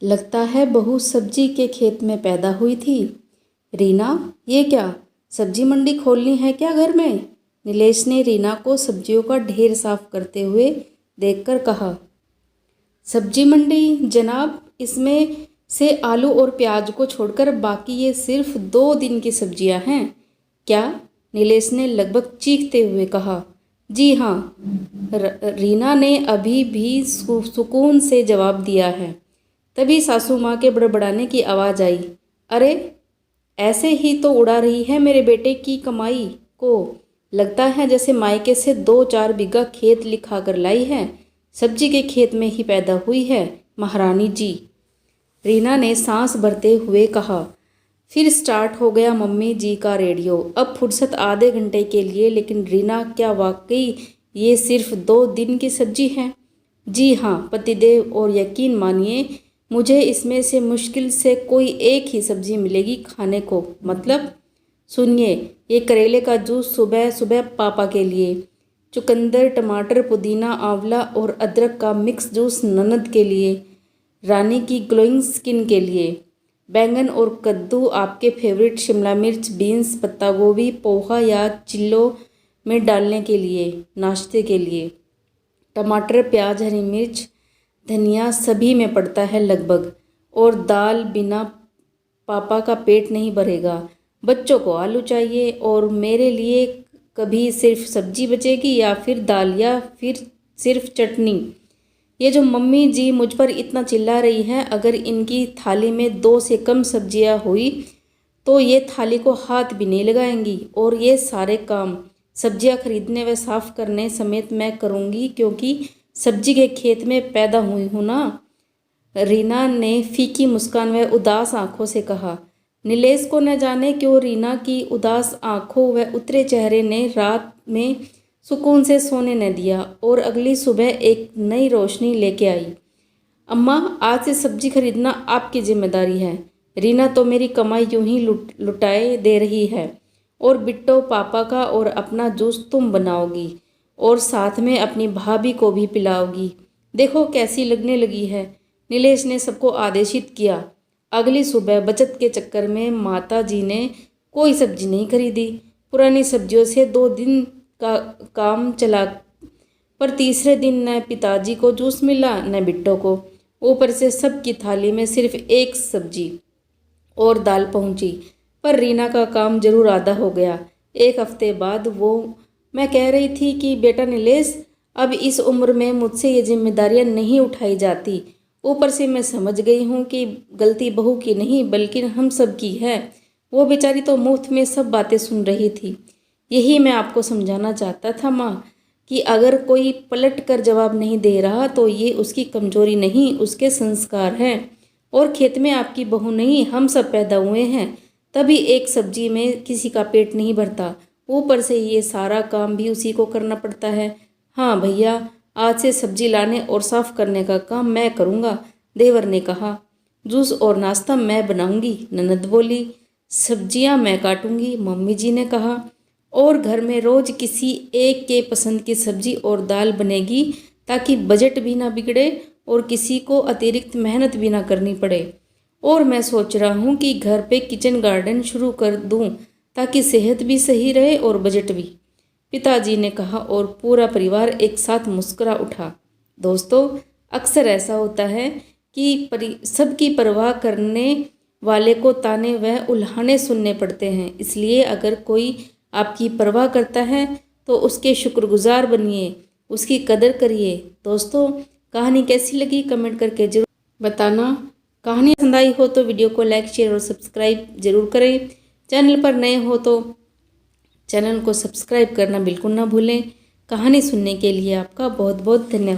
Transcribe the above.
लगता है बहू सब्जी के खेत में पैदा हुई थी। रीना, ये क्या, सब्जी मंडी खोलनी है क्या घर में? नीलेश ने रीना को सब्जियों का ढेर साफ करते हुए देखकर कहा। सब्जी मंडी जनाब, इसमें से आलू और प्याज को छोड़कर बाकी ये सिर्फ 2 दिन की सब्जियां हैं। क्या? नीलेश ने लगभग चीखते हुए कहा। जी हाँ, रीना ने अभी भी सुकून से जवाब दिया है। तभी सासू माँ के बड़बड़ाने की आवाज़ आई। अरे, ऐसे ही तो उड़ा रही है मेरे बेटे की कमाई को। लगता है जैसे मायके से 2-4 बीघा खेत लिखा कर लाई है। सब्जी के खेत में ही पैदा हुई है महारानी जी। रीना ने सांस भरते हुए कहा। फिर स्टार्ट हो गया मम्मी जी का रेडियो। अब फुर्सत आधे घंटे के लिए। लेकिन रीना, क्या वाकई ये सिर्फ 2 दिन की सब्जी है? जी हाँ पतिदेव, और यकीन मानिए मुझे इसमें से मुश्किल से कोई एक ही सब्जी मिलेगी खाने को। मतलब सुनिए, ये करेले का जूस सुबह सुबह पापा के लिए, चुकंदर, टमाटर, पुदीना, आंवला और अदरक का मिक्स जूस ननद के लिए, रानी की ग्लोइंग स्किन के लिए, बैंगन और कद्दू आपके फेवरेट, शिमला मिर्च, बीन्स, पत्ता गोभी, पोहा या चिल्लो में डालने के लिए, नाश्ते के लिए, टमाटर, प्याज, हरी मिर्च, धनिया सभी में पड़ता है लगभग। और दाल बिना पापा का पेट नहीं भरेगा। बच्चों को आलू चाहिए और मेरे लिए कभी सिर्फ सब्जी बचेगी या फिर दाल या फिर सिर्फ चटनी। ये जो मम्मी जी मुझ पर इतना चिल्ला रही है, अगर इनकी थाली में 2 से कम सब्जियां हुई तो ये थाली को हाथ भी नहीं लगाएंगी। और ये सारे काम सब्जियां खरीदने व साफ करने समेत मैं करूँगी, क्योंकि सब्जी के खेत में पैदा हुई हूँ ना। रीना ने फीकी मुस्कान व उदास आंखों से कहा। नीलेश को न जाने क्यों रीना की उदास आंखों व उतरे चेहरे ने रात में सुकून से सोने न दिया और अगली सुबह एक नई रोशनी लेके आई। अम्मा, आज से सब्जी खरीदना आपकी जिम्मेदारी है। रीना तो मेरी कमाई यूं ही लुटाए दे रही है। और बिट्टो, पापा का और अपना जूस तुम बनाओगी और साथ में अपनी भाभी को भी पिलाओगी। देखो कैसी लगने लगी है। नीलेश ने सबको आदेशित किया। अगली सुबह बचत के चक्कर में माता जी ने कोई सब्जी नहीं खरीदी। पुरानी सब्जियों से 2 दिन का काम चला, पर तीसरे दिन न पिताजी को जूस मिला न बिट्टो को। ऊपर से सबकी थाली में सिर्फ एक सब्जी और दाल पहुंची। पर रीना का काम जरूर आधा हो गया। 1 हफ्ते बाद मैं कह रही थी कि बेटा नीलेश, अब इस उम्र में मुझसे ये जिम्मेदारियां नहीं उठाई जाती। ऊपर से मैं समझ गई हूँ कि गलती बहू की नहीं बल्कि हम सब की है। वो बेचारी तो मुफ्त में सब बातें सुन रही थी। यही मैं आपको समझाना चाहता था माँ, कि अगर कोई पलट कर जवाब नहीं दे रहा तो ये उसकी कमजोरी नहीं, उसके संस्कार हैं। और खेत में आपकी बहू नहीं, हम सब पैदा हुए हैं, तभी एक सब्जी में किसी का पेट नहीं भरता। ऊपर से ये सारा काम भी उसी को करना पड़ता है। हाँ भैया, आज से सब्जी लाने और साफ करने का काम मैं करूँगा, देवर ने कहा। जूस और नाश्ता मैं बनाऊंगी, ननद बोली। सब्जियां मैं काटूंगी, मम्मी जी ने कहा। और घर में रोज किसी एक के पसंद की सब्जी और दाल बनेगी, ताकि बजट भी ना बिगड़े और किसी को अतिरिक्त मेहनत भी ना करनी पड़े। और मैं सोच रहा हूँ कि घर पे किचन गार्डन शुरू कर दूँ, ताकि सेहत भी सही रहे और बजट भी, पिताजी ने कहा। और पूरा परिवार एक साथ मुस्कुरा उठा। दोस्तों, अक्सर ऐसा होता है कि सबकी परवाह करने वाले को ताने व उल्हाने सुनने पड़ते हैं। इसलिए अगर कोई आपकी परवाह करता है तो उसके शुक्रगुजार बनिए, उसकी कदर करिए। दोस्तों, कहानी कैसी लगी कमेंट करके जरूर बताना। कहानी पसंद आई हो तो वीडियो को लाइक, शेयर और सब्सक्राइब जरूर करें। चैनल पर नए हो तो चैनल को सब्सक्राइब करना बिल्कुल ना भूलें। कहानी सुनने के लिए आपका बहुत बहुत धन्यवाद।